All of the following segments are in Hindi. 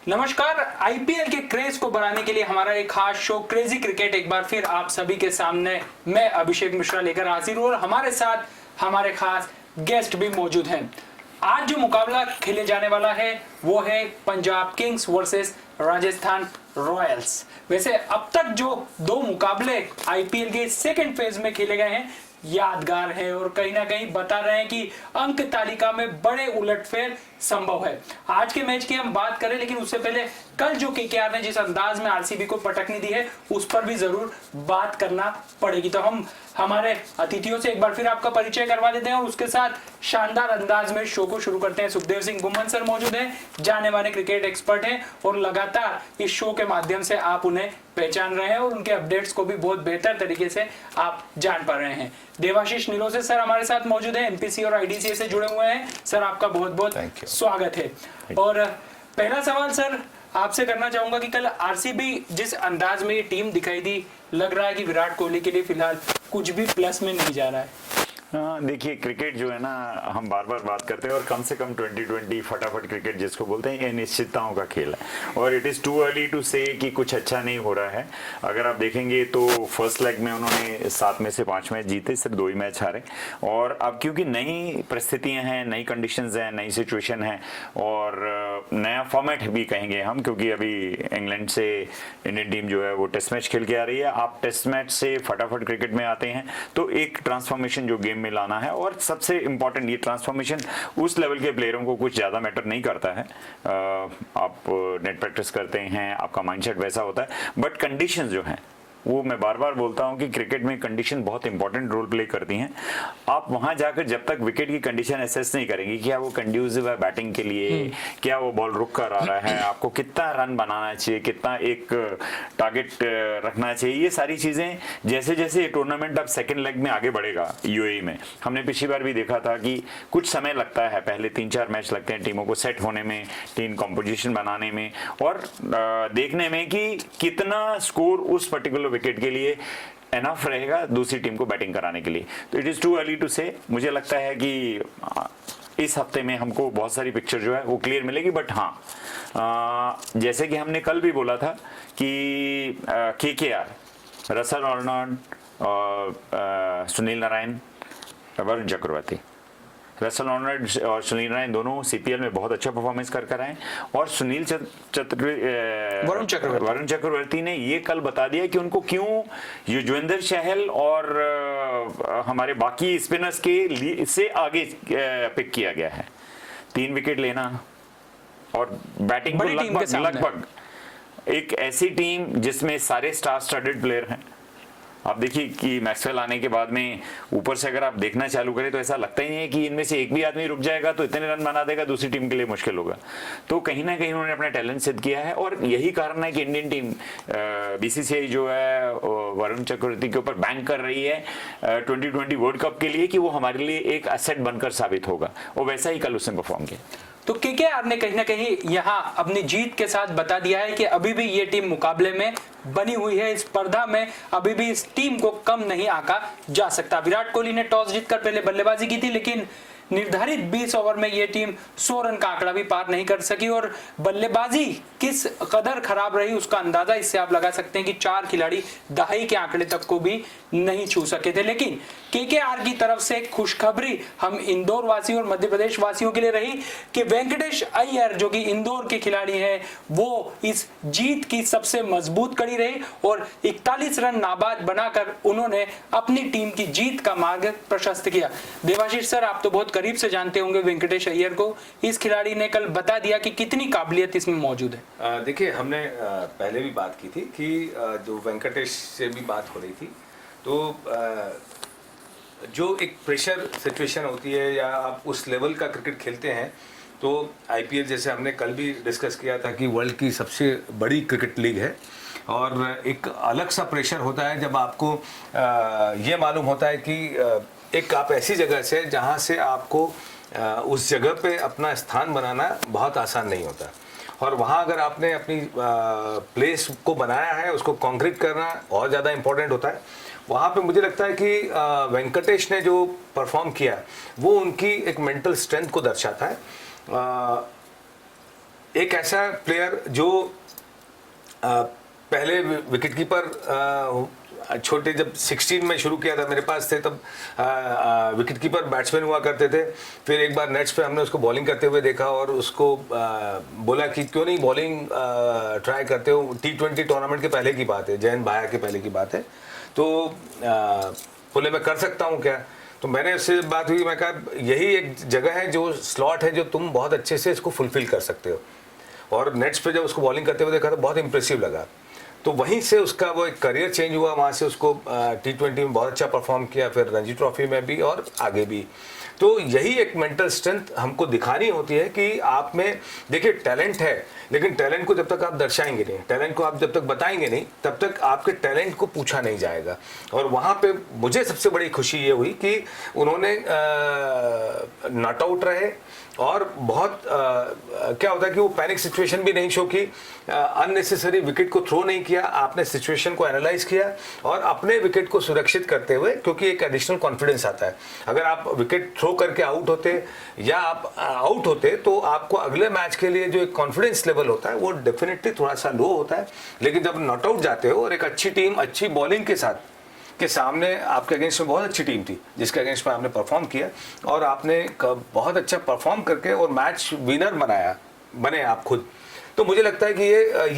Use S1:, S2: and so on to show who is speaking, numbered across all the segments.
S1: नमस्कार। आईपीएल के क्रेज को बढ़ाने के लिए हमारा एक खास शो क्रेजी क्रिकेट एक बार फिर आप सभी के सामने मैं अभिषेक मिश्रा लेकर हाजिर हूं और हमारे साथ हमारे खास गेस्ट भी मौजूद हैं। आज जो मुकाबला खेले जाने वाला है वो है Punjab Kings versus Rajasthan Royals. वैसे अब तक जो दो मुकाबले आईपीएल के सेकंड फेज में खेले गए हैं यादगार है और कहीं ना कहीं बता रहे हैं कि अंक तालिका में बड़े उलटफेर संभव है। आज के मैच की हम बात करें, लेकिन उससे पहले कल जो केकेआर ने जिस अंदाज में आरसीबी को पटकनी दी है उस पर भी जरूर बात करना पड़ेगी। तो हम हमारे अतिथियों से एक बार फिर आपका परिचय करवा देते हैं और उसके साथ शानदार अंदाज में शो को शुरू करते हैं। सुखदेव सिंह बुमन सर मौजूद हैं, जाने माने क्रिकेट एक्सपर्ट हैं और लगातार इस शो के माध्यम से आप उन्हें पहचान रहे हैं और उनके अपडेट्स को भी बहुत बेहतर तरीके से आप जान पा रहे हैं। देवाशीष नीलोसे सर हमारे साथ मौजूद है, एमपीसी और आईडीसीए से जुड़े हुए हैं। सर आपका बहुत बहुत स्वागत है। और पहला सवाल सर आपसे करना चाहूंगा कि कल आरसीबी जिस अंदाज में ये टीम दिखाई दी, लग रहा है कि विराट कोहली के लिए फिलहाल कुछ भी प्लस में नहीं जा रहा है।
S2: देखिए, क्रिकेट जो है ना, हम बार बार बात करते हैं और कम से कम 2020 फटाफट क्रिकेट जिसको बोलते हैं, ये निश्चितताओं का खेल है और it is too early to say कि कुछ अच्छा नहीं हो रहा है। अगर आप देखेंगे तो फर्स्ट लेग में उन्होंने 7 में से 5 मैच जीते, सिर्फ 2 ही मैच हारे। और अब क्योंकि नई परिस्थितियां हैं, नई कंडीशंस हैं, नई सिचुएशन है और नया फॉर्मेट भी कहेंगे हम, क्योंकि अभी इंग्लैंड से इंडियन टीम जो है वो टेस्ट मैच खेल के आ रही है। आप टेस्ट मैच से फटाफट क्रिकेट में आते हैं तो एक ट्रांसफॉर्मेशन जो गेम में लाना है, और सबसे इंपॉर्टेंट ये ट्रांसफॉर्मेशन उस लेवल के प्लेयरों को कुछ ज्यादा मैटर नहीं करता है। आप नेट प्रैक्टिस करते हैं, आपका माइंडसेट वैसा होता है, बट कंडीशंस जो हैं वो मैं बार बार बोलता हूं कि क्रिकेट में कंडीशन बहुत इंपॉर्टेंट रोल प्ले करती हैं। आप वहां जाकर जब तक विकेट की कंडीशन एसेस नहीं करेंगे, क्या वो कंड्यूसिव है बैटिंग के लिए, क्या वो बॉल रुक कर आ रहा है, आपको कितना रन बनाना चाहिए, कितना एक टारगेट रखना चाहिए, ये सारी चीजें जैसे जैसे ये टूर्नामेंट अब सेकेंड लेग में आगे बढ़ेगा यूएई में, हमने पिछली बार भी देखा था कि कुछ समय लगता है, पहले 3-4 मैच लगते हैं टीमों को सेट होने में, टीम कॉम्पोजिशन बनाने में और देखने में कि कितना स्कोर उस पर्टिकुलर विकेट के लिए एनफ रहेगा दूसरी टीम को बैटिंग कराने के लिए। तो it is too early to say. मुझे लगता है कि इस हफ्ते में हमको बहुत सारी पिक्चर जो है वो क्लियर मिलेगी, बट हाँ, जैसे कि हमने कल भी बोला था कि केकेआर, रसल आर्नल्ड और सुनील नारायण, वरुण चक्रवर्ती, रसल आर्नल्ड और सुनील नारायण दोनों सीपीएल में बहुत अच्छा परफॉर्मेंस कर आए और वरुण चक्रवर्ती ने ये कल बता दिया कि उनको क्यों युजवेंद्र चहल और हमारे बाकी स्पिनर्स के से आगे पिक किया गया है। 3 विकेट लेना और बैटिंग को लगभग एक ऐसी टीम जिसमें सारे स्टार स्टडेड प्लेयर हैं। आप देखिए कि मैक्सवेल आने के बाद में ऊपर से अगर आप देखना चालू करें तो ऐसा लगता ही नहीं है कि इनमें से एक भी आदमी रुक जाएगा तो इतने रन बना देगा, दूसरी टीम के लिए मुश्किल होगा। तो कहीं ना कहीं उन्होंने अपना टैलेंट सिद्ध किया है और यही कारण है कि इंडियन टीम बीसीसीआई जो है वरुण चक्रवर्ती के ऊपर बैंक कर रही है 2020 वर्ल्ड कप के लिए कि वो हमारे लिए एक एसेट बनकर साबित होगा, और वैसा ही कल उसने परफॉर्म किया।
S1: तो केकेआर ने कहीं ना कहीं यहां अपनी जीत के साथ बता दिया है कि अभी भी ये टीम मुकाबले में बनी हुई है, इस स्पर्धा में अभी भी इस टीम को कम नहीं आंका जा सकता। विराट कोहली ने टॉस जीतकर पहले बल्लेबाजी की थी, लेकिन निर्धारित 20 ओवर में यह टीम 100 रन का आंकड़ा भी पार नहीं कर सकी और बल्लेबाजी किस कदर खराब रही उसका अंदाजा इससे आप लगा सकते हैं कि 4 खिलाड़ी दहाई के आंकड़े तक को भी नहीं छू सके थे। लेकिन केकेआर की तरफ से खुशखबरी हम इंदौर वासियों और मध्य प्रदेश वासियों के लिए रही कि वेंकटेश अय्यर जो कि इंदौर के खिलाड़ी हैं वो इस जीत की सबसे मजबूत कड़ी रही और 41 रन नाबाद बनाकर उन्होंने अपनी टीम की जीत का मार्ग प्रशस्त किया। देवाशीष सर, आप तो बहुत करीब से जानते होंगे वेंकटेश अय्यर को, इस खिलाड़ी ने कल बता दिया कि कितनी काबिलियत इसमें मौजूद है।
S3: देखिए, हमने पहले भी बात की थी कि जो वेंकटेश से भी बात हो रही थी, तो जो एक प्रेशर सिचुएशन होती है या आप उस लेवल का क्रिकेट खेलते हैं, तो आईपीएल जैसे हमने कल भी डिस्कस किया था कि वर्ल्ड की सबसे बड़ी क्रिकेट लीग है और एक अलग सा प्रेशर होता है जब आपको ये मालूम होता है कि एक आप ऐसी जगह से जहाँ से आपको उस जगह पे अपना स्थान बनाना बहुत आसान नहीं होता, और वहाँ अगर आपने अपनी प्लेस को बनाया है उसको कॉन्क्रीट करना और ज़्यादा इम्पोर्टेंट होता है। वहाँ पे मुझे लगता है कि वेंकटेश ने जो परफॉर्म किया वो उनकी एक मेंटल स्ट्रेंथ को दर्शाता है। एक ऐसा प्लेयर जो पहले विकेट कीपर छोटे जब 16 में शुरू किया था मेरे पास थे तब विकेट कीपर बैट्समैन हुआ करते थे। फिर एक बार नेट्स पे हमने उसको बॉलिंग करते हुए देखा और उसको बोला कि क्यों नहीं बॉलिंग ट्राई करते हो। T20 टूर्नामेंट के पहले की बात है, जयंत भाया के पहले की बात है। तो बोले मैं कर सकता हूँ क्या। तो मैंने उससे बात हुई, मैं कहा यही एक जगह है जो स्लॉट है जो तुम बहुत अच्छे से इसको फुलफिल कर सकते हो। और नेट्स पे जब उसको बॉलिंग करते हुए देखा तो बहुत इंप्रेसिव लगा। तो वहीं से उसका वो एक करियर चेंज हुआ। वहाँ से उसको T20 में बहुत अच्छा परफॉर्म किया, फिर रणजी ट्रॉफी में भी और आगे भी। तो यही एक मेंटल स्ट्रेंथ हमको दिखानी होती है कि आप में देखिए टैलेंट है, लेकिन टैलेंट को जब तक आप दर्शाएंगे नहीं, टैलेंट को आप जब तक बताएंगे नहीं, तब तक आपके टैलेंट को पूछा नहीं जाएगा। और वहाँ पे मुझे सबसे बड़ी खुशी ये हुई कि उन्होंने नॉट आउट रहे और बहुत क्या होता है कि वो पैनिक सिचुएशन भी नहीं शो की, अननेसेसरी विकेट को थ्रो नहीं किया। आपने सिचुएशन को एनालाइज किया और अपने विकेट को सुरक्षित करते हुए, क्योंकि एक एडिशनल कॉन्फिडेंस आता है। अगर आप विकेट थ्रो करके आउट होते या आप आउट होते तो आपको अगले मैच के लिए जो एक कॉन्फिडेंस लेवल होता है वो डेफिनेटली थोड़ा सा लो होता है। लेकिन जब नॉट आउट जाते हो और एक अच्छी टीम अच्छी बॉलिंग के साथ के सामने, आपके अगेंस्ट में बहुत अच्छी टीम थी जिसके अगेंस्ट में आपने परफॉर्म किया और आपने बहुत अच्छा परफॉर्म करके और मैच विनर बने आप खुद। तो मुझे लगता है कि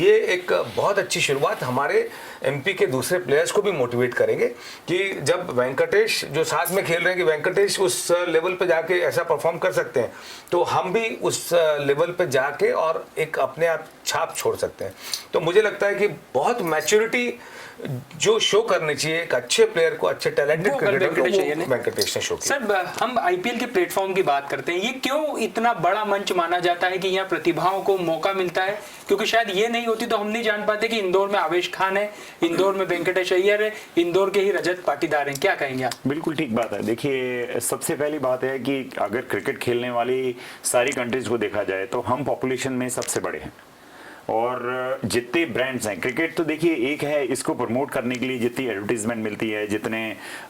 S3: ये एक बहुत अच्छी शुरुआत हमारे एमपी के दूसरे प्लेयर्स को भी मोटिवेट करेंगे कि जब वेंकटेश जो साथ में खेल रहे हैं कि वेंकटेश उस लेवल पे जाके ऐसा परफॉर्म कर सकते हैं, तो हम भी उस लेवल पे जाके और एक अपने आप छाप छोड़ सकते हैं। तो मुझे लगता है कि बहुत मैच्योरिटी जो शो करनी चाहिए एक अच्छे प्लेयर को, अच्छे टैलेंटेड क्रिकेटर को, वेंकटेश ने शो किया।
S1: सर, हम आईपीएल के प्लेटफॉर्म की बात करते हैं, ये क्यों इतना बड़ा मंच माना जाता है कि यहाँ प्रतिभाओं को मौका मिलता है? क्योंकि शायद ये नहीं होती तो हम नहीं जान पाते कि इंदौर में आवेश खान है, इंदौर में वेंकटेश अय्यर है, इंदौर के ही रजत पाटीदार हैं। क्या कहेंगे आप?
S2: बिल्कुल ठीक बात है। देखिए, सबसे पहली बात है कि अगर क्रिकेट खेलने वाली सारी कंट्रीज को देखा जाए तो हम पॉपुलेशन में सबसे बड़े हैं और जितने ब्रांड्स हैं, क्रिकेट तो देखिए एक है, इसको प्रमोट करने के लिए जितनी एडवर्टीजमेंट मिलती है, जितने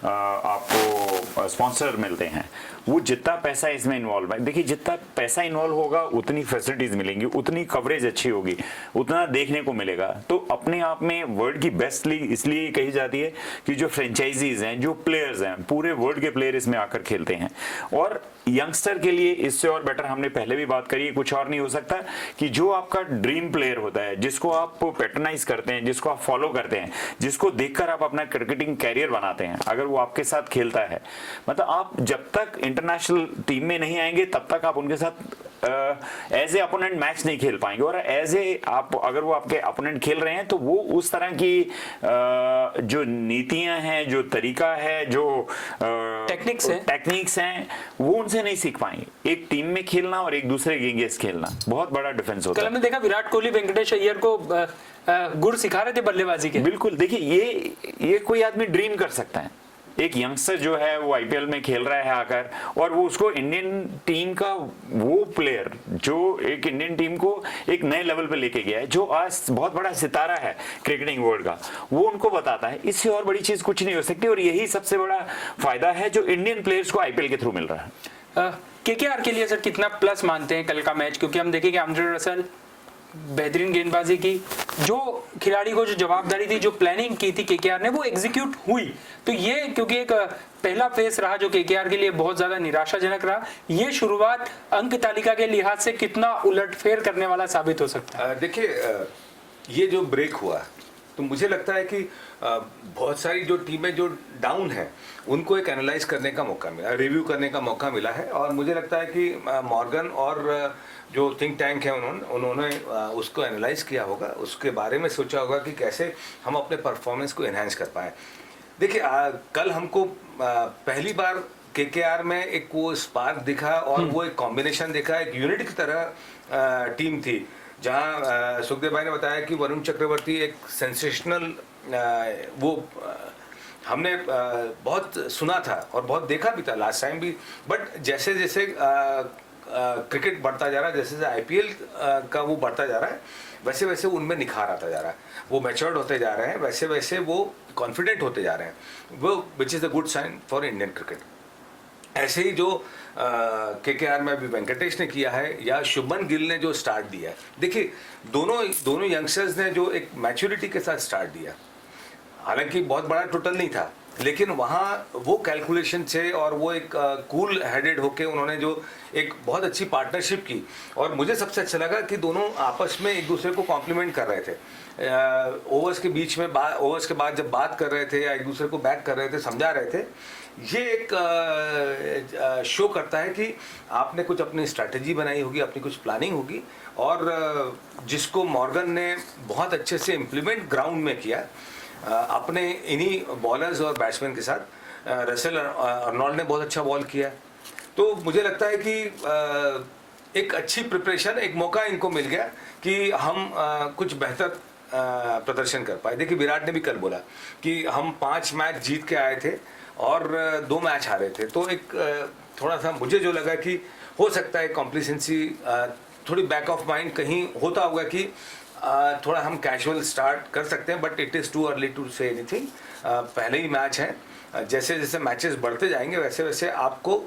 S2: आपको स्पॉन्सर मिलते हैं, वो जितना पैसा इसमें इन्वॉल्व है, देखिए जितना पैसा इन्वॉल्व होगा उतनी फैसिलिटीज मिलेंगी, उतनी कवरेज अच्छी होगी, उतना देखने को मिलेगा। तो अपने आप में वर्ल्ड की बेस्ट लीग इसलिए कही जाती है कि जो फ्रेंचाइजीज हैं, जो प्लेयर्स हैं, पूरे वर्ल्ड के प्लेयर इसमें आकर खेलते हैं। और यंगस्टर के लिए इससे और बेटर हमने पहले भी बात करी, कुछ और नहीं हो सकता कि जो आपका ड्रीम प्लेयर होता है, जिसको आप पैट्रनाइज करते हैं, जिसको आप फॉलो करते हैं, जिसको देखकर आप अपना क्रिकेटिंग कैरियर बनाते हैं, अगर वो आपके साथ खेलता है, मतलब आप जब तक इंटरनेशनल टीम में नहीं आएंगे तब तक आप उनके साथ एज ए अपोनेंट मैच नहीं खेल पाएंगे। और एज ए आप अगर वो आपके अपोनेंट खेल रहे हैं तो वो उस तरह की जो नीतियां हैं, जो तरीका है, जो टेक्निक्स हैं, वो उनसे नहीं सीख पाएंगे। एक टीम में खेलना और एक दूसरे के अगेंस्ट खेलना बहुत बड़ा डिफरेंस होता है।
S1: कल हमने देखा विराट कोहली वेंकटेश अय्यर को गुर सिखा रहे थे बल्लेबाजी के।
S2: बिल्कुल, देखिए ये कोई आदमी ड्रीम कर सकता है। एक यंगस्टर जो है वो आईपीएल में खेल रहा है आकर, और वो उसको इंडियन टीम का वो प्लेयर जो एक इंडियन टीम को एक नए लेवल पे लेके गया है, जो आज बहुत बड़ा सितारा है क्रिकेटिंग वर्ल्ड का, वो उनको बताता है। इससे और बड़ी चीज कुछ नहीं हो सकती। और यही सबसे बड़ा फायदा है जो इंडियन प्लेयर्स को आईपीएल के थ्रू मिल रहा है।
S1: केकेआर के लिए सर कितना प्लस मानते हैं कल का मैच? क्योंकि हम देखें कि आंद्रे रसल बेहतरीन गेंदबाजी की, जो खिलाड़ी को जो जवाबदारी थी, जो प्लानिंग की थी केकेआर ने, वो एग्जीक्यूट हुई। तो ये क्योंकि एक पहला फेस रहा जो केकेआर के लिए बहुत ज्यादा निराशाजनक रहा, ये शुरुआत अंक तालिका के लिहाज से कितना उलटफेर करने वाला साबित हो सकता है?
S3: देखिए, ये जो ब्रेक हुआ तो मुझे लगता है कि बहुत सारी जो टीमें जो डाउन है उनको एक एनालाइज करने का मौका मिला, रिव्यू करने का मौका मिला है। और मुझे लगता है कि मॉर्गन और जो थिंक टैंक है उन्होंने उसको एनालाइज किया होगा, उसके बारे में सोचा होगा कि कैसे हम अपने परफॉर्मेंस को एनहांस कर पाएँ। देखिए, कल हमको पहली बार केकेआर में एक वो स्पार्क दिखा और वो एक कॉम्बिनेशन दिखा, एक यूनिट की तरह टीम थी, जहाँ सुखदेव भाई ने बताया कि वरुण चक्रवर्ती एक सेंसेशनल वो हमने बहुत सुना था और बहुत देखा भी था लास्ट टाइम भी, बट जैसे जैसे क्रिकेट बढ़ता जा रहा है, जैसे जैसे आईपीएल का वो बढ़ता जा रहा है, वैसे वैसे उनमें निखार आता जा रहा है, वो मैच्योर्ड होते जा रहे हैं, वैसे वैसे वो कॉन्फिडेंट होते जा रहे हैं, वो which is a good sign for Indian cricket. ऐसे ही जो केकेआर में अभी वेंकटेश ने किया है या शुभमन गिल ने जो स्टार्ट दिया है, देखिए दोनों यंगस्टर्स ने जो एक मैच्योरिटी के साथ स्टार्ट दिया, हालांकि बहुत बड़ा टोटल नहीं था, लेकिन वहाँ वो कैलकुलेशन से और वो एक कूल हेडेड होके उन्होंने जो एक बहुत अच्छी पार्टनरशिप की, और मुझे सबसे अच्छा लगा कि दोनों आपस में एक दूसरे को कॉम्प्लीमेंट कर रहे थे। ओवर्स के बीच में ओवर्स के बाद जब बात कर रहे थे या एक दूसरे को बैक कर रहे थे, समझा रहे थे, ये एक शो करता है कि आपने कुछ अपनी स्ट्रैटेजी बनाई होगी, अपनी कुछ प्लानिंग होगी, और जिसको मॉर्गन ने बहुत अच्छे से इम्प्लीमेंट ग्राउंड में किया अपने इन्हीं बॉलर्स और बैट्समैन के साथ। रसेल अर्नोल्ड ने बहुत अच्छा बॉल किया, तो मुझे लगता है कि एक अच्छी प्रिपरेशन, एक मौका इनको मिल गया कि हम कुछ बेहतर प्रदर्शन कर पाए। देखिए विराट ने भी कल बोला कि हम 5 मैच जीत के आए थे और 2 मैच हारे थे, तो एक थोड़ा सा मुझे जो लगा कि हो सकता है कॉम्प्लिसेंसी थोड़ी बैक ऑफ माइंड कहीं होता होगा कि थोड़ा हम कैजुअल स्टार्ट कर सकते हैं, but it is too early to say anything. पहले ही मैच है, जैसे जैसे मैचेस बढ़ते जाएंगे वैसे वैसे आपको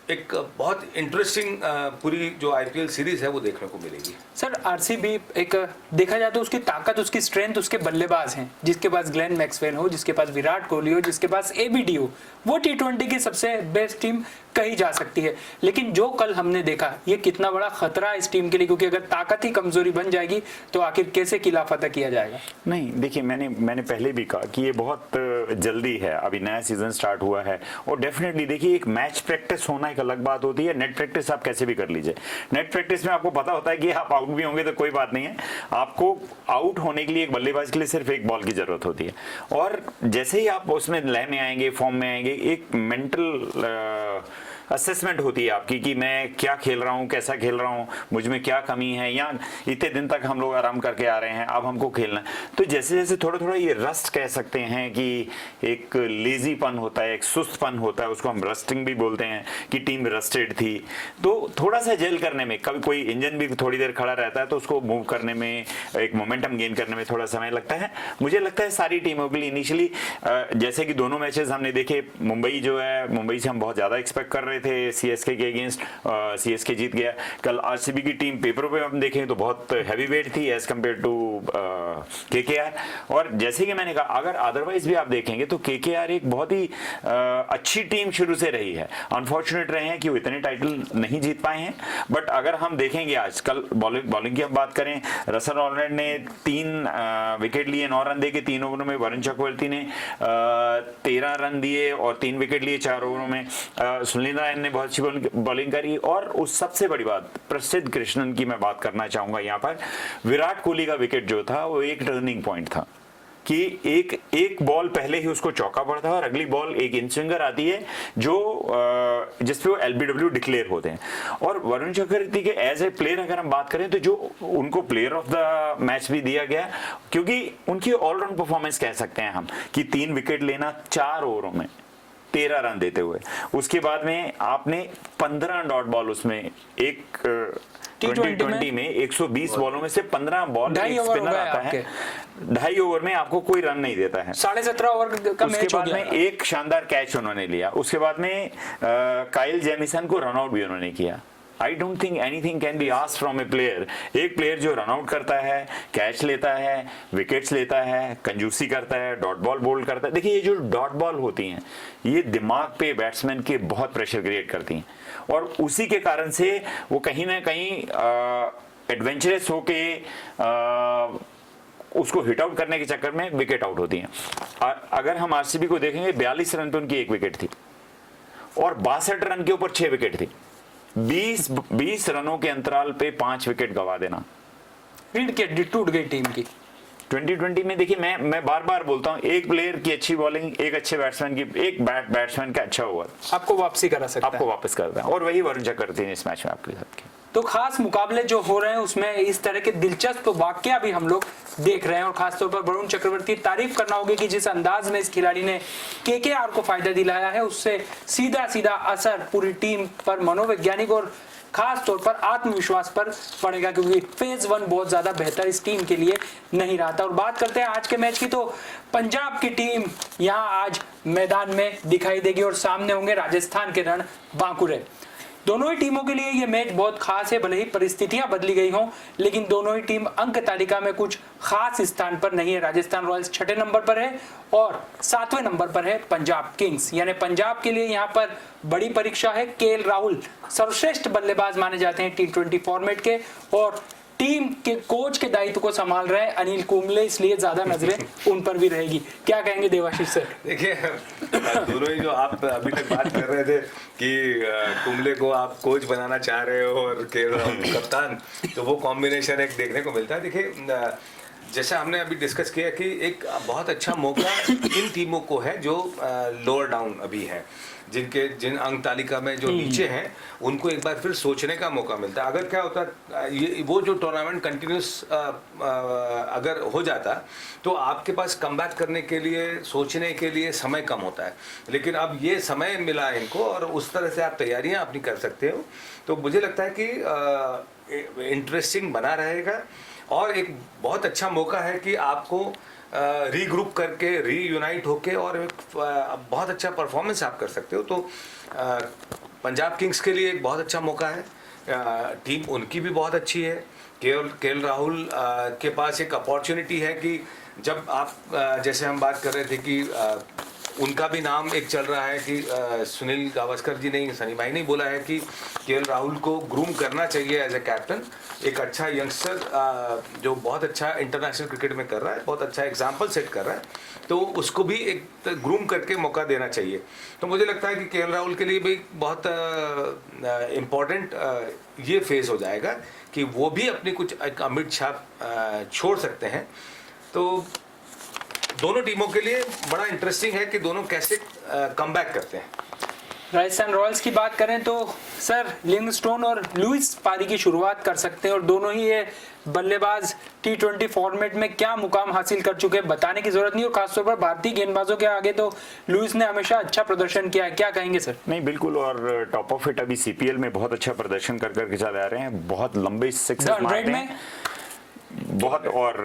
S3: एक बहुत इंटरेस्टिंग पूरी जो आईपीएल सीरीज है वो देखने को मिलेगी।
S1: सर आरसीबी एक देखा जाए तो उसकी ताकत, उसकी स्ट्रेंथ उसके बल्लेबाज हैं, जिसके पास ग्लेन मैक्सवेल हो, जिसके पास विराट कोहली हो, जिसके पास एबीडी हो, वो टी20 की सबसे बेस्ट टीम कही जा सकती है। लेकिन जो कल हमने देखा, ये कितना बड़ा खतरा है इस टीम के लिए, क्योंकि अगर ताकत ही कमजोरी बन जाएगी तो आखिर कैसे किला फतह किया जाएगा।
S2: नहीं देखिए, मैंने पहले भी कहा कि ये बहुत जल्दी है, अभी नया सीजन स्टार्ट हुआ है, और डेफिनेटली देखिए एक मैच प्रैक्टिस होना एक अलग बात होती है। नेट प्रैक्टिस आप कैसे भी कर लीजिए, नेट प्रैक्टिस में आपको पता होता है कि आप आउट भी होंगे तो कोई बात नहीं है, आपको आउट होने के लिए एक बल्लेबाज के लिए सिर्फ एक बॉल की जरूरत होती है, और जैसे ही आप उसमें लय में आएंगे, फॉर्म में आएंगे, एक मेंटल असेसमेंट होती है आपकी कि मैं क्या खेल रहा हूँ, कैसा खेल रहा हूँ, मुझ में क्या कमी है, या इतने दिन तक हम लोग आराम करके आ रहे हैं, अब हमको खेलना है। तो जैसे जैसे थोड़ा थोड़ा ये रस्ट कह सकते हैं कि एक लेजीपन होता है, एक सुस्तपन होता है, उसको हम रस्टिंग भी बोलते हैं कि टीम रस्टेड थी, तो थोड़ा सा जेल करने में, कभी कोई इंजन भी थोड़ी देर खड़ा रहता है तो उसको मूव करने में, एक मोमेंटम गेन करने में थोड़ा समय लगता है। मुझे लगता है सारी टीमों के लिए इनिशियली, जैसे कि दोनों मैचेस हमने देखे, मुंबई जो है, मुंबई से हम बहुत ज़्यादा एक्सपेक्ट कर रहे थे सीएसके के अगेंस्ट, सीएसके जीत गया। कल आरसीबी की टीम पेपरों पे हम देखें तो बहुत हैवी वेट थी एज कम्पेयर टू केकेआर, और जैसे कि मैंने कहा, अगर अदरवाइज भी आप देखेंगे तो केकेआर एक बहुत ही अच्छी टीम शुरू से रही है। अनफॉर्चुनेट रहे हैं कि वो इतने टाइटल नहीं जीत पाए हैं, बट अगर हम देखेंगे आज कल बॉलिंग की हम बात करें, रसल ऑलरेड ने 3 विकेट लिए, 9 रन दे के 3 ओवरों में। वरुण चक्रवर्ती ने 13 रन दिए और 3 विकेट लिए 4 ओवरों में। सुनील नारायण ने बहुत अच्छी बॉलिंग करी, और उस सबसे बड़ी बात प्रसिद्ध कृष्णन की मैं बात करना चाहूंगा यहाँ पर। विराट कोहली का विकेट जो था वो एक टर्निंग पॉइंट था कि एक बॉल पहले ही उसको चौका पड़ता है, और अगली बॉल एक इन स्विंगर आती है जो जिसपे वो एलबीडब्ल्यू डिक्लेयर होते हैं। और वरुण चक्रवर्ती के एज ए प्लेयर अगर हम बात करें तो जो उनको प्लेयर ऑफ द मैच भी दिया गया, क्योंकि उनकी ऑलराउंड परफॉर्मेंस कह सकते हैं हम कि 3 विकेट लेना 4 ओवरों में 13 रन देते हुए, उसके बाद में आपने 15 डॉट बॉल, उसमें एक T20 में 120 बॉलों में से 15 बॉल एक स्पिनर आता है, 2.5 ओवर में आपको कोई रन नहीं देता है।
S1: 17.5 ओवर का मैच हो गया।
S2: उसके बाद में एक शानदार कैच उन्होंने लिया, उसके बाद में काइल जेमिसन को रन आउट भी उन्होंने किया। I don't think anything can be asked from a player। एक प्लेयर जो रन आउट करता है, कैच लेता है, विकेट्स लेता है, कंजूसी करता है, डॉट बॉल बोल्ड करता है। देखिए ये जो डॉट बॉल होती हैं, ये दिमाग पे बैट्समैन के बहुत प्रेशर क्रिएट करती हैं, और उसी के कारण से वो कहीं ना कहीं एडवेंचरस होके उसको हिट आउट करने के चक्कर में विकेट आउट होती हैं। अगर हम आरसीबी को देखेंगे, 42 रन पे उनकी 1 विकेट थी, और 62 रन के ऊपर 6 विकेट थी। 20 रनों के अंतराल पे 5 विकेट गवा देना,
S1: टूट गई टीम की।
S2: 2020 में देखिए, मैं बार बार बोलता हूं, एक प्लेयर की अच्छी बॉलिंग, एक अच्छे बैट्समैन की, एक बैट्समैन का अच्छा ओवर
S1: आपको वापसी करा सकता है,
S2: आपको वापस करता है, और वही वरुण चक्रवर्ती ने इस मैच में आपके साथ किया।
S1: तो खास मुकाबले जो हो रहे हैं उसमें इस तरह के दिलचस्प वाकया भी हम लोग देख रहे हैं, और खासतौर पर वरुण चक्रवर्ती तारीफ करना होगी कि जिस अंदाज में इस खिलाड़ी ने केकेआर को फायदा दिलाया है, उससे सीधा सीधा असर पूरी टीम पर, मनोवैज्ञानिक और खास तौर पर आत्मविश्वास पर पड़ेगा, क्योंकि फेज 1 बहुत ज्यादा बेहतर इस टीम के लिए नहीं रहा था। और बात करते हैं आज के मैच की, तो पंजाब की टीम यहां आज मैदान में दिखाई देगी और सामने होंगे राजस्थान के रणबांकुरे। दोनों ही टीमों के लिए यह मैच बहुत खास है, भले ही परिस्थितियां बदली गई हों, लेकिन दोनों ही टीम अंक तालिका में कुछ खास स्थान पर नहीं है। राजस्थान रॉयल्स 6ठे नंबर पर है और 7वें नंबर पर है पंजाब किंग्स। यानी पंजाब के लिए यहां पर बड़ी परीक्षा है। केएल राहुल सर्वश्रेष्ठ बल्लेबाज माने जाते हैं T20 फॉर्मेट के, और टीम के कोच के दायित्व को संभाल रहे हैं अनिल कुंबले, इसलिए ज्यादा नजरें उन पर भी रहेगी। क्या कहेंगे देवाशीष सर?
S3: देखिए, दोनों ही जो आप अभी तक बात कर रहे थे कि कुंबले को आप कोच बनाना चाह रहे हो और कप्तान, तो वो कॉम्बिनेशन एक देखने को मिलता है। देखिए, जैसा हमने अभी डिस्कस किया कि एक बहुत अच्छा मौका इन टीमों को है जो लोअर डाउन अभी है, जिन अंक तालिका में जो नीचे हैं, उनको एक बार फिर सोचने का मौका मिलता है। अगर क्या होता ये वो जो टूर्नामेंट कंटिन्यूस अगर हो जाता तो आपके पास कमबैक करने के लिए, सोचने के लिए समय कम होता है, लेकिन अब ये समय मिला है इनको और उस तरह से आप तैयारियां अपनी कर सकते हो। तो मुझे लगता है कि इंटरेस्टिंग बना रहेगा और एक बहुत अच्छा मौका है कि आपको रीग्रुप करके, रीयूनाइट होके और एक बहुत अच्छा परफॉर्मेंस आप कर सकते हो। तो पंजाब किंग्स के लिए एक बहुत अच्छा मौका है। टीम उनकी भी बहुत अच्छी है। केएल राहुल के पास एक अपॉर्चुनिटी है कि जब आप जैसे हम बात कर रहे थे कि उनका भी नाम एक चल रहा है कि सुनील गावस्कर जी ने, सनी भाई ने बोला है कि केएल राहुल को ग्रूम करना चाहिए एज ए कैप्टन। एक अच्छा यंगस्टर जो बहुत अच्छा इंटरनेशनल क्रिकेट में कर रहा है, बहुत अच्छा एग्जाम्पल सेट कर रहा है, तो उसको भी एक ग्रूम करके मौका देना चाहिए। तो मुझे लगता है कि केएल राहुल के लिए भी बहुत इम्पोर्टेंट ये फेज हो जाएगा कि वो भी अपनी कुछ एक अमिट छाप छोड़ सकते हैं। तो दोनों टीमों के लिए बड़ा इंटरेस्टिंग है कि दोनों कैसे कमबैक करते हैं।
S1: राजस्थान रॉयल्स की बात करें तो सर लिविंगस्टोन और लुइस पारी की शुरुआत कर सकते हैं, और दोनों ही ये बल्लेबाज T20 फॉर्मेट में क्या मुकाम हासिल कर चुके हैं बताने की जरूरत नहीं, और खासतौर पर भारतीय गेंदबाजों के आगे तो लुइस ने हमेशा अच्छा प्रदर्शन किया है। क्या कहेंगे सर?
S2: नहीं, बिल्कुल, और टॉप ऑफ इट अभी CPL में बहुत अच्छा प्रदर्शन कर करके चले आ रहे हैं, बहुत लंबे सिक्सेस मारते हैं बहुत। और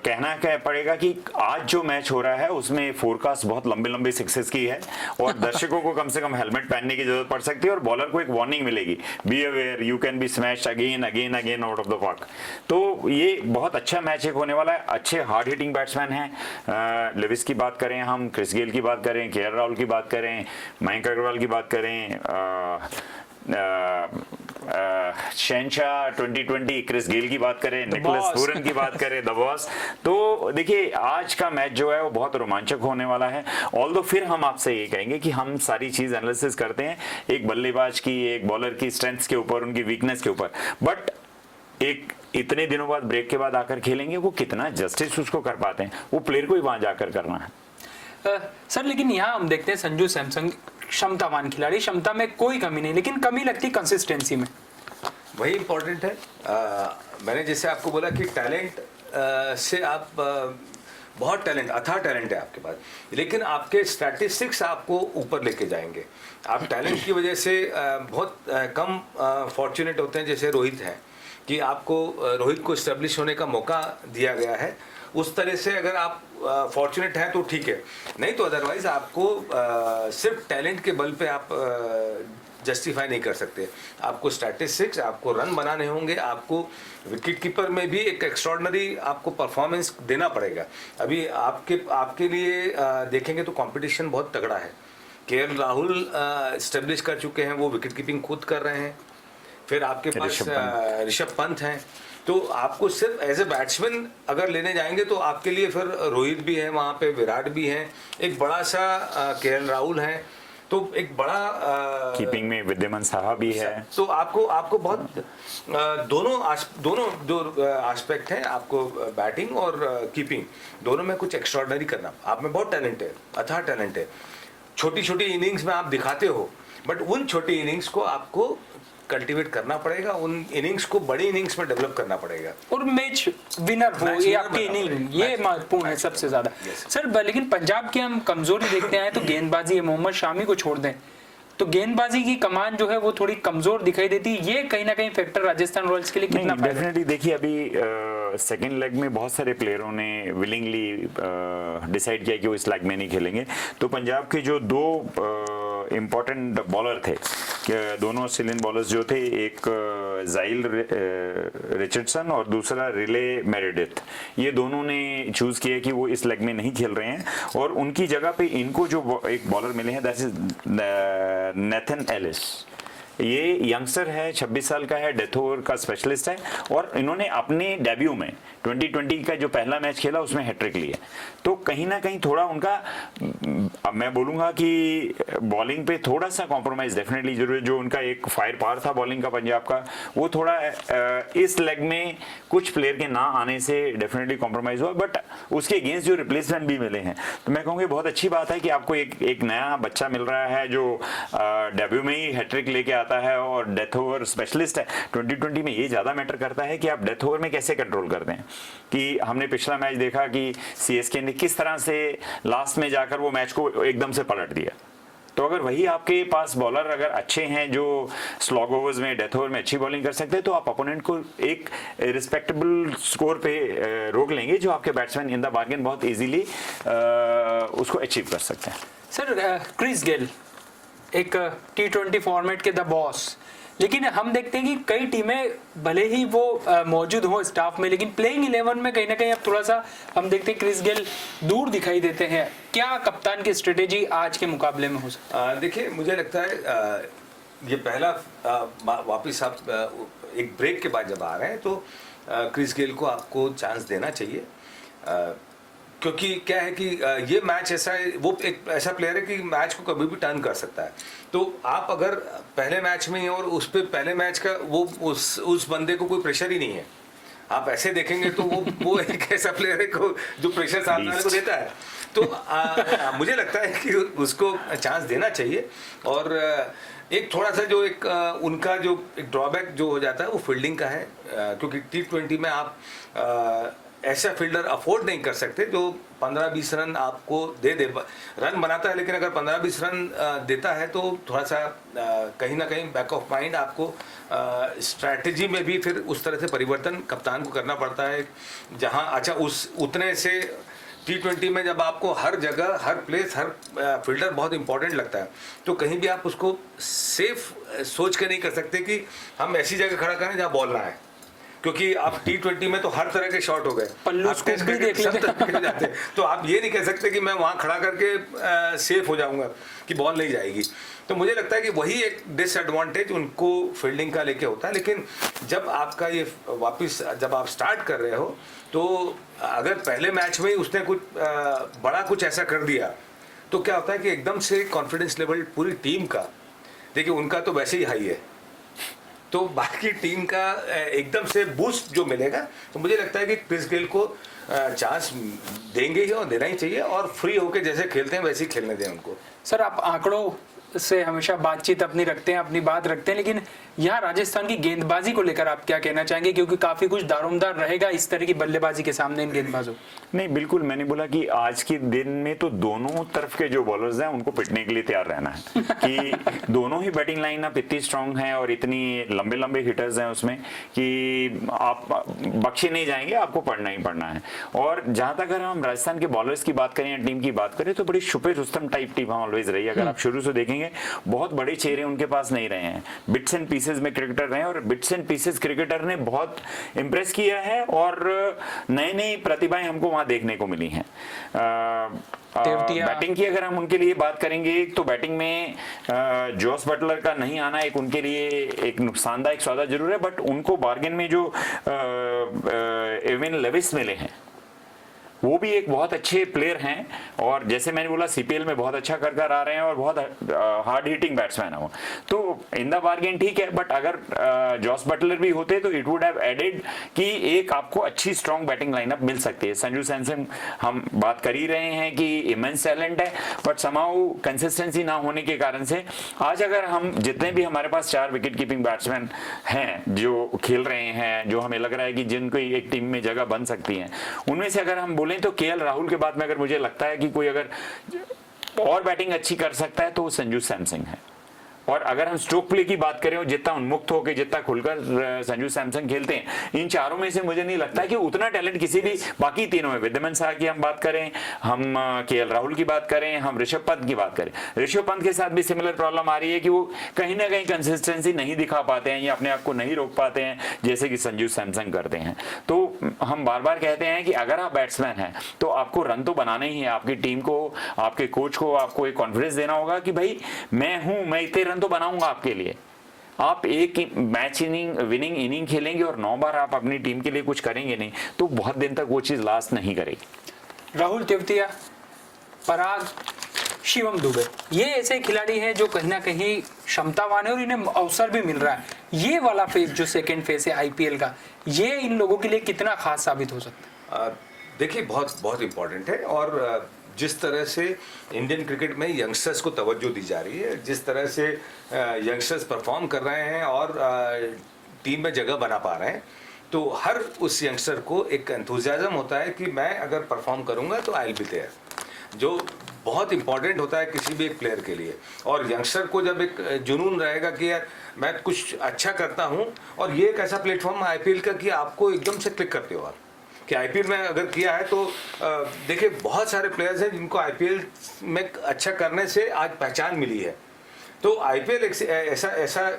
S2: कहना क्या पड़ेगा कि आज जो मैच हो रहा है उसमें फोरकास्ट बहुत लंबे लंबे सिक्सेस की है, और दर्शकों को कम से कम हेलमेट पहनने की जरूरत पड़ सकती है, और बॉलर को एक वार्निंग मिलेगी, be aware, you can be smashed again again again out of the park. तो ये बहुत अच्छा मैच एक होने वाला है। अच्छे हार्ड हिटिंग बैट्समैन हैं, लेविस की बात करें हम, क्रिस गेल की बात करें, केएल राहुल की बात करें, मयंक अग्रवाल की बात करें, शहनशाह 2020 क्रिस गेल की बात करें, निकोलस पूरन की बात करें, द बॉस। तो देखिए, आज का मैच जो है वो बहुत रोमांचक होने वाला है। ऑल्दो फिर हम आपसे ये कहेंगे कि हम सारी चीज एनालिसिस करते हैं एक बल्लेबाज की, एक बॉलर की स्ट्रेंथ्स के ऊपर, उनकी वीकनेस के ऊपर, बट एक इतने दिनों बाद ब्रेक के बाद आकर खेलेंगे, वो कितना जस्टिस उसको कर पाते हैं, वो प्लेयर को ही वहां जाकर करना है।
S1: सर लेकिन यहाँ हम देखते हैं संजू सैमसन क्षमतावान खिलाड़ी, क्षमता में कोई कमी नहीं, लेकिन कमी लगती कंसिस्टेंसी में।
S3: वही इंपॉर्टेंट है। मैंने जैसे आपको बोला कि टैलेंट से आप बहुत टैलेंट, अथाह टैलेंट है आपके पास, लेकिन आपके स्टैटिस्टिक्स आपको ऊपर लेके जाएंगे। आप टैलेंट की वजह से बहुत कम फॉर्चुनेट होते हैं, जैसे रोहित हैं कि आपको रोहित को इस्टेब्लिश होने का मौका दिया गया है। उस तरह से अगर आप फॉर्चुनेट हैं तो ठीक है, नहीं तो अदरवाइज आपको सिर्फ टैलेंट के बल पे आप जस्टिफाई नहीं कर सकते। आपको स्टैटिस्टिक्स, आपको रन बनाने होंगे, आपको विकेट कीपर में भी एक एक्स्ट्रॉर्डनरी आपको परफॉर्मेंस देना पड़ेगा। अभी आपके लिए देखेंगे तो कंपटीशन बहुत तगड़ा है। केएल राहुल एस्टेब्लिश कर चुके हैं, वो विकेट कीपिंग खुद कर रहे हैं। फिर आपके पास ऋषभ पंत हैं। तो आपको सिर्फ एज ए बैट्समैन अगर लेने जाएंगे तो आपके लिए फिर रोहित भी है वहाँ पे, विराट भी हैं, एक बड़ा सा केएल राहुल है, तो एक बड़ा
S2: कीपिंग में विद्यमान साहा भी है।
S3: तो आपको बहुत दोनों जो एस्पेक्ट हैं, आपको बैटिंग और कीपिंग दोनों में कुछ एक्स्ट्राऑर्डिनरी करना। आप में बहुत टैलेंट है, अथाह टैलेंट है। छोटी छोटी इनिंग्स में आप दिखाते हो, बट उन छोटी इनिंग्स को आपको कल्टीवेट करना पड़ेगा, उन इनिंग्स को बड़ी इनिंग्स में डेवलप करना पड़ेगा,
S1: और मैच विनर हो, ये आपकी इनिंग, ये महत्वपूर्ण है सबसे ज्यादा। सर लेकिन पंजाब की हम कमजोरी देखते हैं तो गेंदबाजी है। मोहम्मद शामी को छोड़ दें तो गेंदबाजी की कमान जो है वो थोड़ी कमजोर दिखाई देती है। ये कहीं ना कहीं फैक्टर राजस्थान रॉयल्स के लिए कितना
S2: डेफिनेटली देखिए, अभी सेकंड लेग में बहुत सारे प्लेयरों ने विलिंगली डिसाइड किया कि वो इस लेग में नहीं खेलेंगे। तो पंजाब के जो दो इम्पोर्टेंट बॉलर थे, दोनों ऑस्ट्रेलियन बॉलर्स जो थे, एक जाइल रिचर्डसन और दूसरा रिले मेरेडिथ, ये दोनों ने चूज किया कि वो इस लेग में नहीं खेल रहे हैं और उनकी जगह पे इनको जो एक बॉलर मिले हैं, दैट इज नेथन एलिस। ये यंगस्टर है, 26 साल का है, डेथ ओवर का स्पेशलिस्ट है और इन्होंने अपने डेब्यू में 2020 का जो पहला मैच खेला उसमें हैट्रिक ली है। तो कहीं ना कहीं थोड़ा उनका, अब मैं बोलूंगा कि बॉलिंग पे थोड़ा सा कॉम्प्रोमाइज डेफिनेटली जरूर है। जो उनका एक फायर पावर था बॉलिंग का पंजाब का, वो थोड़ा इस लेग में कुछ प्लेयर के ना आने से डेफिनेटली कॉम्प्रोमाइज हुआ, बट उसके अगेंस्ट जो रिप्लेसमेंट भी मिले हैं तो मैं कहूँगी बहुत अच्छी बात है कि आपको एक नया बच्चा मिल रहा है जो डेब्यू में ही हैट्रिक लेके आता है और डेथ ओवर स्पेशलिस्ट है। 2020 में ये ज्यादा मैटर करता है कि आप डेथ ओवर में कैसे कंट्रोल करते हैं। कि हमने पिछला मैच देखा कि सीएसके ने किस तरह से लास्ट में जाकर वो मैच को एकदम से पलट दिया। तो अगर वही आपके पास बॉलर अगर अच्छे हैं जो स्लॉग ओवर्स में, डेथ ओवर में अच्छी बॉलिंग कर सकते हैं, तो आप अपोनेंट को एक रिस्पेक्टेबल स्कोर पे रोक लेंगे, जो आपके बैट्समैन इन द बार्गेन बहुत इजीली उसको अचीव कर सकते हैं।
S1: सर, क्रिस गेल एक T20 फॉर्मेट के द बॉस, लेकिन हम देखते हैं कि कई टीमें भले ही वो मौजूद हो स्टाफ में, लेकिन प्लेइंग 11 में कहीं ना कहीं अब थोड़ा सा हम देखते हैं क्रिस गेल दूर दिखाई देते हैं। क्या कप्तान की स्ट्रेटेजी आज के मुकाबले में हो सकती है?
S3: देखिए, मुझे लगता है ये पहला वापस आप एक ब्रेक के बाद जब आ रहे हैं तो क्रिस गेल को आपको चांस देना चाहिए, क्योंकि क्या है कि ये मैच ऐसा है, वो एक ऐसा प्लेयर है कि मैच को कभी भी टर्न कर सकता है। तो आप अगर पहले मैच में और उस पे पहले मैच का वो उस बंदे को कोई प्रेशर ही नहीं है, आप ऐसे देखेंगे तो वो एक ऐसा प्लेयर है को जो प्रेशर सामने वाले को देता है। तो मुझे लगता है कि उसको चांस देना चाहिए। और एक थोड़ा सा जो एक उनका जो एक ड्रॉबैक जो हो जाता है वो फील्डिंग का है, क्योंकि T20 में आप ऐसा फील्डर अफोर्ड नहीं कर सकते जो 15-20 रन आपको दे रन बनाता है, लेकिन अगर 15-20 रन देता है तो थोड़ा सा कहीं ना कहीं बैक ऑफ माइंड आपको स्ट्रैटेजी में भी फिर उस तरह से परिवर्तन कप्तान को करना पड़ता है, जहां अच्छा उतने से T20 में जब आपको हर जगह, हर प्लेस, हर फील्डर बहुत इंपॉर्टेंट लगता है, तो कहीं भी आप उसको सेफ सोच के नहीं कर सकते कि हम ऐसी जगह खड़ा करें जहाँ बॉल ना है, क्योंकि आप T20 में तो हर तरह के शॉट हो गए,
S1: पल्लू स्कूप भी देख
S3: जाते हैं, तो आप ये नहीं कह सकते कि मैं वहां खड़ा करके सेफ हो जाऊंगा कि बॉल नहीं जाएगी। तो मुझे लगता है कि वही एक डिसएडवांटेज उनको फील्डिंग का लेके होता है। लेकिन जब आपका ये वापस जब आप स्टार्ट कर रहे हो, तो अगर पहले मैच में ही उसने कुछ बड़ा कुछ ऐसा कर दिया तो क्या होता है कि एकदम से कॉन्फिडेंस लेवल पूरी टीम का, देखिए उनका तो वैसे ही हाई है, तो बाकी टीम का एकदम से बूस्ट जो मिलेगा, तो मुझे लगता है कि क्रिस गेल को चांस देंगे ही और देना ही चाहिए, और फ्री होके जैसे खेलते हैं वैसे ही खेलने दें उनको।
S1: सर, आप आंकड़ों से हमेशा बातचीत अपनी रखते हैं, अपनी बात रखते हैं, लेकिन यहाँ राजस्थान की गेंदबाजी को लेकर आप क्या कहना चाहेंगे, क्योंकि काफी कुछ दारोमदार रहेगा इस तरह की बल्लेबाजी के सामने इन गेंदबाजों?
S2: नहीं, बिल्कुल, मैंने बोला कि आज के दिन में तो दोनों तरफ के जो बॉलर्स हैं उनको पिटने के लिए तैयार रहना है कि दोनों ही बैटिंग लाइनअप इतनी स्ट्रांग है और इतनी लंबे लंबे हिटर्स हैं उसमें कि आप बख्शे नहीं जाएंगे, आपको पढ़ना ही पढ़ना है। और जहां तक अगर हम राजस्थान के बॉलर्स की बात करें या टीम की बात करें, तो बड़ी छुपे रुस्तम टाइप टीम ऑलवेज रही है। अगर आप शुरू से देखेंगे बहुत बड़े चेहरे उनके पास नहीं रहे हैं, बिट्स एंड पीसेस में क्रिकेटर रहे हैं, और बिट्स एंड पीसेस क्रिकेटर ने बहुत इंप्रेस किया है और नई नई प्रतिभाएं हमको वहां देखने को मिली हैं। बैटिंग की अगर हम उनके लिए बात करेंगे तो बैटिंग में जोस बटलर का नहीं आना एक उनके लिए एक नुकसानदायक सौदा जरूर है, बट उनको बार्गेन में जो एविन लेविस मिले हैं वो भी एक बहुत अच्छे प्लेयर हैं, और जैसे मैंने बोला सीपीएल में बहुत अच्छा कर आ रहे हैं और बहुत हार्ड हिटिंग बैट्समैन है वो, तो इन द बार्गेन ठीक है। बट अगर जॉस बटलर भी होते तो इट वुड हैव एडेड कि एक आपको अच्छी स्ट्रॉन्ग बैटिंग लाइनअप मिल सकती है। संजू सैमसन हम बात कर ही रहे हैं कि इमेंस टैलेंट है, बट समाउ कंसिस्टेंसी ना होने के कारण से आज अगर हम जितने भी हमारे पास 4 विकेट कीपिंग बैट्समैन हैं जो खेल रहे हैं, जो हमें लग रहा है कि जिनको एक टीम में जगह बन सकती है, उनमें से अगर हम बोलें तो केएल राहुल के बाद में अगर मुझे लगता है कि कोई अगर और बैटिंग अच्छी कर सकता है तो वो संजू सैमसन है। और अगर हम स्ट्रोक प्ले की बात करें और जितना उन्मुक्त होकर जितना खुलकर संजू सैमसन खेलते हैं, इन चारों में से मुझे नहीं लगता है कि उतना टैलेंट किसी भी बाकी तीनों में, विद्यमान शाह की हम बात करें, हम केएल राहुल की बात करें, हम ऋषभ पंत की बात करें, ऋषभ पंत के साथ भी सिमिलर प्रॉब्लम आ रही है कि वो कहीं ना कहीं कंसिस्टेंसी नहीं दिखा पाते हैं या अपने आप को नहीं रोक पाते हैं जैसे कि संजू सैमसन करते हैं। तो हम बार बार कहते हैं कि अगर आप बैट्समैन हैं तो आपको रन तो बनाने ही है, आपकी टीम को, आपके कोच को आपको एक कॉन्फिडेंस देना होगा कि भाई मैं हूं, मैं इतने रन तो बनाऊंगा आपके लिए। आप एक मैच विनिंग इनिंग खेलेंगे और 9 बार आप अपनी टीम के लिए कुछ करेंगे नहीं तो बहुत दिन तक वो चीज लास्ट नहीं करेगी।
S1: राहुल तेवतिया, पराग, शिवम दुबे, ये ऐसे खिलाड़ी हैं जो कहीं ना कहीं क्षमतावान है और इन्हें अवसर भी मिल रहा है। ये वाला फेज जो सेकंड फेज है आईपीएल का, ये इन लोगों के लिए कितना खास साबित हो सकता है?
S3: देखिए बहुत बहुत इम्पोर्टेंट है। और जिस तरह से इंडियन क्रिकेट में यंगस्टर्स को तवज्जो दी जा रही है, जिस तरह से यंगस्टर्स परफॉर्म कर रहे हैं और टीम में जगह बना पा रहे हैं, तो हर उस यंगस्टर को एक एंथुजियाज्म होता है कि मैं अगर परफॉर्म करूंगा तो आई विल बी देयर, जो बहुत इंपॉर्टेंट होता है किसी भी एक प्लेयर के लिए। और यंगस्टर को जब एक जुनून रहेगा कि यार मैं कुछ अच्छा करता हूं, और ये एक ऐसा प्लेटफॉर्म है आईपीएल का कि आपको एकदम से क्लिक करते हो आप कि आईपीएल में अगर किया है तो देखिए बहुत सारे प्लेयर्स हैं जिनको आईपीएल में अच्छा करने से आज पहचान मिली है। तो आईपीएल एक ऐसा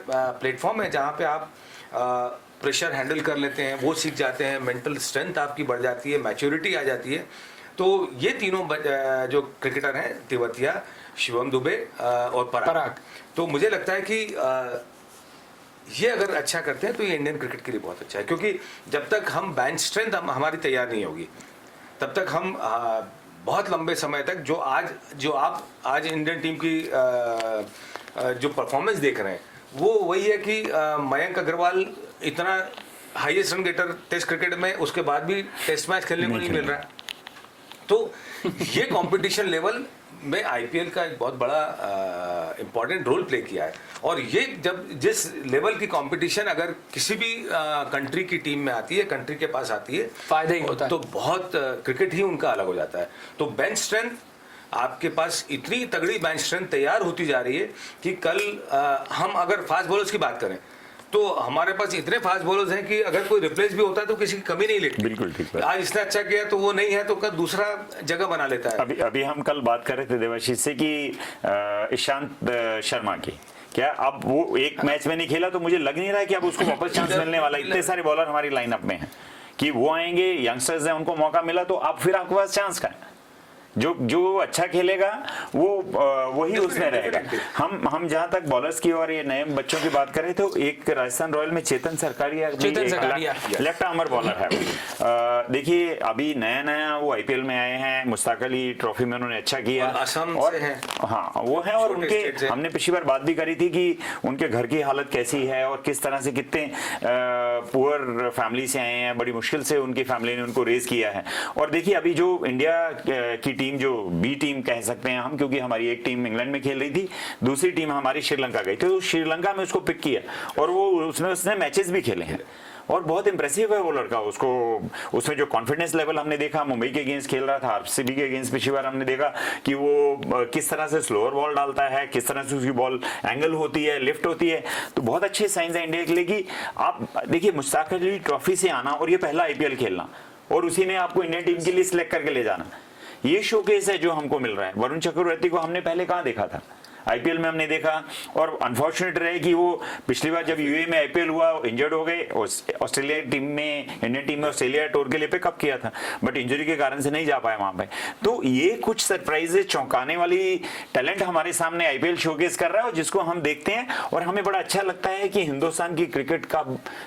S3: प्लेटफॉर्म है जहां पे आप प्रेशर हैंडल कर लेते हैं, वो सीख जाते हैं, मेंटल स्ट्रेंथ आपकी बढ़ जाती है, मैच्योरिटी आ जाती है। तो ये तीनों जो क्रिकेटर हैं, तेवतिया, शिवम दुबे और पराग, तो मुझे लगता है कि ये अगर अच्छा करते हैं तो ये इंडियन क्रिकेट के लिए बहुत अच्छा है। क्योंकि जब तक हम बेंच स्ट्रेंथ हमारी तैयार नहीं होगी तब तक हम बहुत लंबे समय तक जो आप आज इंडियन टीम की जो परफॉर्मेंस देख रहे हैं वो वही है कि मयंक अग्रवाल इतना highest run getter test cricket में, उसके बाद भी टेस्ट मैच खेलने को नहीं मिल रहा है। तो ये कंपटीशन लेवल में आईपीएल का एक बहुत बड़ा इम्पोर्टेंट रोल प्ले किया है। और ये जब जिस लेवल की कंपटीशन अगर किसी भी कंट्री की टीम में आती है, कंट्री के पास आती है,
S1: फायदा ही होता है।
S3: तो बहुत क्रिकेट ही उनका अलग हो जाता है। तो बेंच स्ट्रेंथ, आपके पास इतनी तगड़ी बेंच स्ट्रेंथ तैयार होती जा रही है कि कल हम अगर फास्ट बॉलर्स की बात करें तो हमारे पास इतने फास्ट बॉलर्स हैं कि अगर कोई रिप्लेस भी होता है तो किसी की कमी नहीं लगती।
S2: बिल्कुल ठीक है।
S3: आज इसने अच्छा किया तो वो नहीं है तो कल दूसरा जगह बना लेता है।
S2: अभी हम कल बात कर रहे थे देवाशीष से कि ईशांत शर्मा की, क्या अब वो एक मैच में नहीं खेला तो मुझे लग नहीं रहा है कि अब उसको वापस चांस मिलने वाला। इतने सारे बॉलर हमारी लाइनअप में हैं कि वो आएंगे, यंगस्टर्स हैं, उनको मौका मिला तो अब फिर आपके पास चांस का है। जो अच्छा खेलेगा वो वही उसमें रहेगा। हम जहां तक बॉलर्स की और ये नए बच्चों की बात करें तो एक राजस्थान रॉयल में चेतन सरकारिया लेफ्ट आर्मर बॉलर है। देखिए अभी नया वो आईपीएल में आए हैं, मुश्ताक अली ट्रॉफी में उन्होंने अच्छा किया और हाँ वो है। और उनके हमने पिछली बार बात भी करी थी कि उनके घर की हालत कैसी है और किस तरह से कितने पुअर फैमिली से आए हैं, बड़ी मुश्किल से उनकी फैमिली ने उनको रेज किया है। और देखिए अभी जो इंडिया की टीम, जो बी टीम कह सकते हैं हम, क्योंकि हमारी एक टीम इंग्लैंड में खेल रही थी, दूसरी टीम हमारी श्रीलंका गई थी, तो श्रीलंका में उसको पिक किया और वो उसने मैचेस भी खेले हैं और बहुत इंप्रेसिव है वो लड़का। उसमें जो कॉन्फिडेंस लेवल हमने देखा, मुंबई के अगेंस्ट खेल रहा था, आरसीबी के अगेंस्ट पिछली बार हमने देखा कि वो किस तरह से स्लोअर बॉल डालता है, किस तरह से उसकी बॉल एंगल होती है, लिफ्ट होती है। तो बहुत अच्छे साइंस है इंडिया के लिए कि आप देखिए मुश्ताक अली ट्रॉफी से आना और ये पहला आईपीएल खेलना और उसी में आपको इंडियन टीम के लिए सिलेक्ट करके ले जाना, ये शोकेस है जो हमको मिल रहा है। वरुण चक्रवर्ती को हमने पहले कहाँ देखा था, आईपीएल में हमने देखा। और अनफॉर्चुनेट रहे कि वो पिछली बार जब यूएई में आईपीएल हुआ इंजर्ड हो गए। ऑस्ट्रेलिया टीम में, इंडियन टीम में ऑस्ट्रेलिया टूर के लिए पिकअप किया था बट इंजरी के कारण से नहीं जा पाए वहां पे। तो ये कुछ सरप्राइजेस, चौंकाने वाली टैलेंट हमारे सामने आईपीएल शोकेस कर रहा है और जिसको हम देखते हैं और हमें बड़ा अच्छा लगता है कि हिंदुस्तान की क्रिकेट का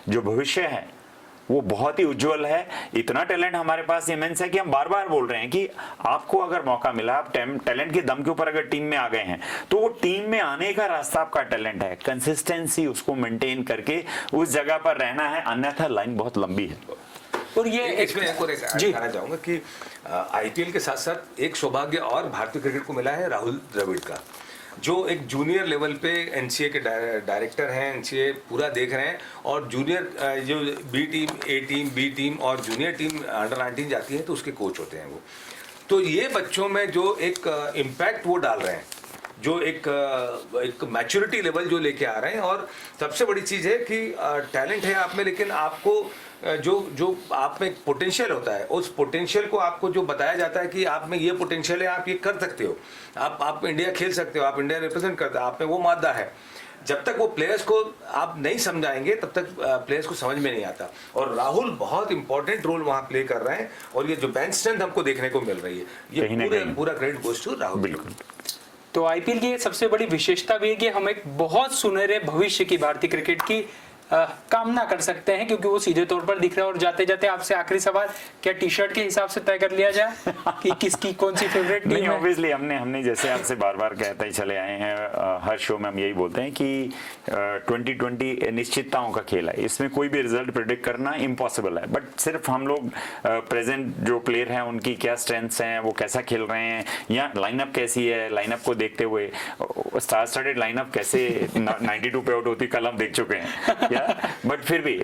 S2: जो भविष्य है वो बहुत ही उज्जवल है। इतना टैलेंट हमारे पास इमेंस है कि हम बार बार बोल रहे हैं कि आपको अगर मौका मिला, आप टैलेंट के दम के ऊपर अगर टीम में आ गए हैं तो वो टीम में आने का रास्ता आपका टैलेंट है, कंसिस्टेंसी उसको मेंटेन करके उस जगह पर रहना है, अन्यथा लाइन बहुत लंबी है।
S3: और ये इसमें एक और कहना चाहूंगा कि आईपीएल के साथ साथ एक सौभाग्य और भारतीय क्रिकेट को मिला है राहुल द्रविड़ का, जो एक जूनियर लेवल पे एनसीए के डायरेक्टर हैं, एनसीए पूरा देख रहे हैं और जूनियर जो बी टीम, ए टीम, बी टीम और जूनियर टीम अंडर 19 जाती है तो उसके कोच होते हैं वो। तो ये बच्चों में जो एक इम्पैक्ट वो डाल रहे हैं जो एक मैच्योरिटी लेवल जो लेके आ रहे हैं। और सबसे बड़ी चीज़ है कि टैलेंट है आप में, लेकिन आपको जो आप में पोटेंशियल होता है, उस पोटेंशियल को आपको जो बताया जाता है कि आप में ये पोटेंशियल है, आप ये कर सकते हो, आप इंडिया खेल सकते हो, आप इंडिया रिप्रेजेंट करते हो, आप में वो मादा है। जब तक वो प्लेयर्स को आप नहीं समझाएंगे तब तक प्लेयर्स को समझ में नहीं आता। और राहुल बहुत इंपॉर्टेंट रोल वहाँ प्ले कर रहे हैं, और ये जो बेंच स्ट्रेंथ हमको देखने को मिल रही है, ये पूरा क्रेडिट गोज टू राहुल।
S2: बिल्कुल।
S1: तो आईपीएल की सबसे बड़ी विशेषता भी है कि हम एक बहुत सुनहरे भविष्य की भारतीय क्रिकेट की कामना कर सकते हैं, क्योंकि वो सीधे तौर पर दिख रहा है। और जाते जाते आपसे आखिरी सवाल, क्या टी शर्ट के हिसाब से तय कर लिया जाए कि किसकी कौन सी फेवरेट टीम
S2: नहीं,
S1: है?
S2: ऑब्वियसली हमने जैसे आपसे बार बार कहते ही चले आए हैं, हर शो में हम यही बोलते हैं कि 2020 निश्चितताओं का खेल है, इसमें कोई भी रिजल्ट प्रेडिक्ट करना इम्पॉसिबल है। बट सिर्फ हम लोग प्रेजेंट जो प्लेयर हैं उनकी क्या स्ट्रेंथ्स हैं, वो कैसा खेल रहे हैं, या लाइनअप कैसी है, लाइनअप को देखते हुए स्टार स्टार्टेड लाइनअप कैसे 92 पे आउट होती कल हम देख चुके हैं। बट फिर भी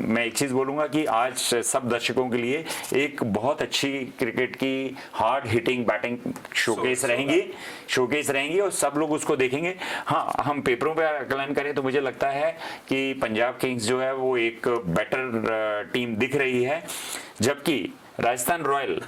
S2: मैं एक चीज बोलूंगा कि आज सब दर्शकों के लिए एक बहुत अच्छी क्रिकेट की हार्ड हिटिंग बैटिंग शोकेस रहेंगी और सब लोग उसको देखेंगे। हाँ, हम पेपरों पे आकलन करें तो मुझे लगता है कि पंजाब किंग्स जो है वो एक बेटर टीम दिख रही है, जबकि राजस्थान रॉयल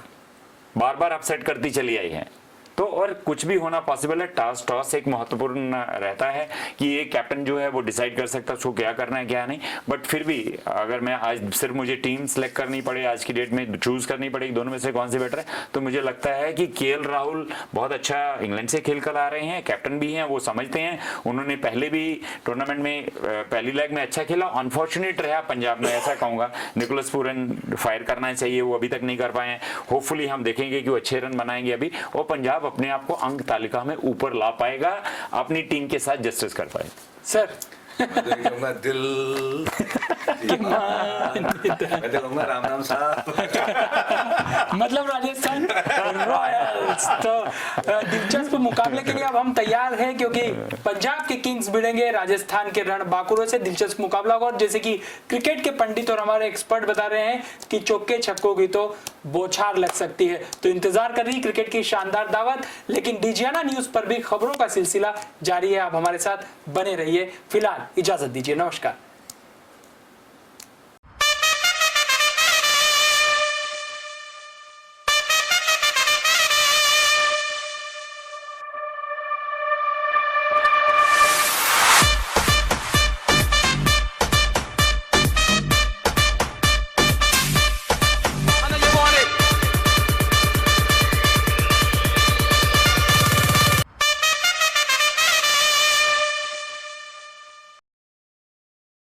S2: बार बार अपसेट करती चली आई है। तो और कुछ भी होना पॉसिबल है। टॉस एक महत्वपूर्ण रहता है कि एक कैप्टन जो है वो डिसाइड कर सकता है उसको क्या करना है क्या नहीं। बट फिर भी अगर मैं आज सिर्फ मुझे टीम सेलेक्ट करनी पड़े, आज की डेट में चूज करनी पड़ेगी दोनों में से कौन से बेटर है, तो मुझे लगता है कि केएल राहुल बहुत अच्छा इंग्लैंड से खेल कर आ रहे हैं, कैप्टन भी हैं, वो समझते हैं। उन्होंने पहले भी टूर्नामेंट में पहली लेग में अच्छा खेला, अनफॉर्चुनेट रहा पंजाब में, ऐसा कहूंगा। निकोलस पूरन फायर करना चाहिए, वो अभी तक नहीं कर पाए। होपफुली हम देखेंगे कि वो अच्छे रन बनाएंगे अभी, और पंजाब अपने आप को अंक तालिका में ऊपर ला पाएगा, अपनी टीम के साथ जस्टिस कर पाएगा।
S1: सर
S3: दिल मैं कहूँगा राम राम साहब।
S1: मतलब राजस्थान रॉयल्स। तो दिलचस्प मुकाबले के लिए अब हम तैयार हैं, क्योंकि पंजाब के किंग्स भिड़ेंगे राजस्थान के रणबांकुरों से। दिलचस्प मुकाबला होगा, और जैसे कि क्रिकेट के पंडित और हमारे एक्सपर्ट बता रहे हैं कि चौके छक्कों की तो बौछार लग सकती है। तो इंतजार कर रही क्रिकेट की शानदार दावत, लेकिन डिजियाना न्यूज पर भी खबरों का सिलसिला जारी है। आप हमारे साथ बने रहिए। फिलहाल इजाजत दीजिए, नमस्कार।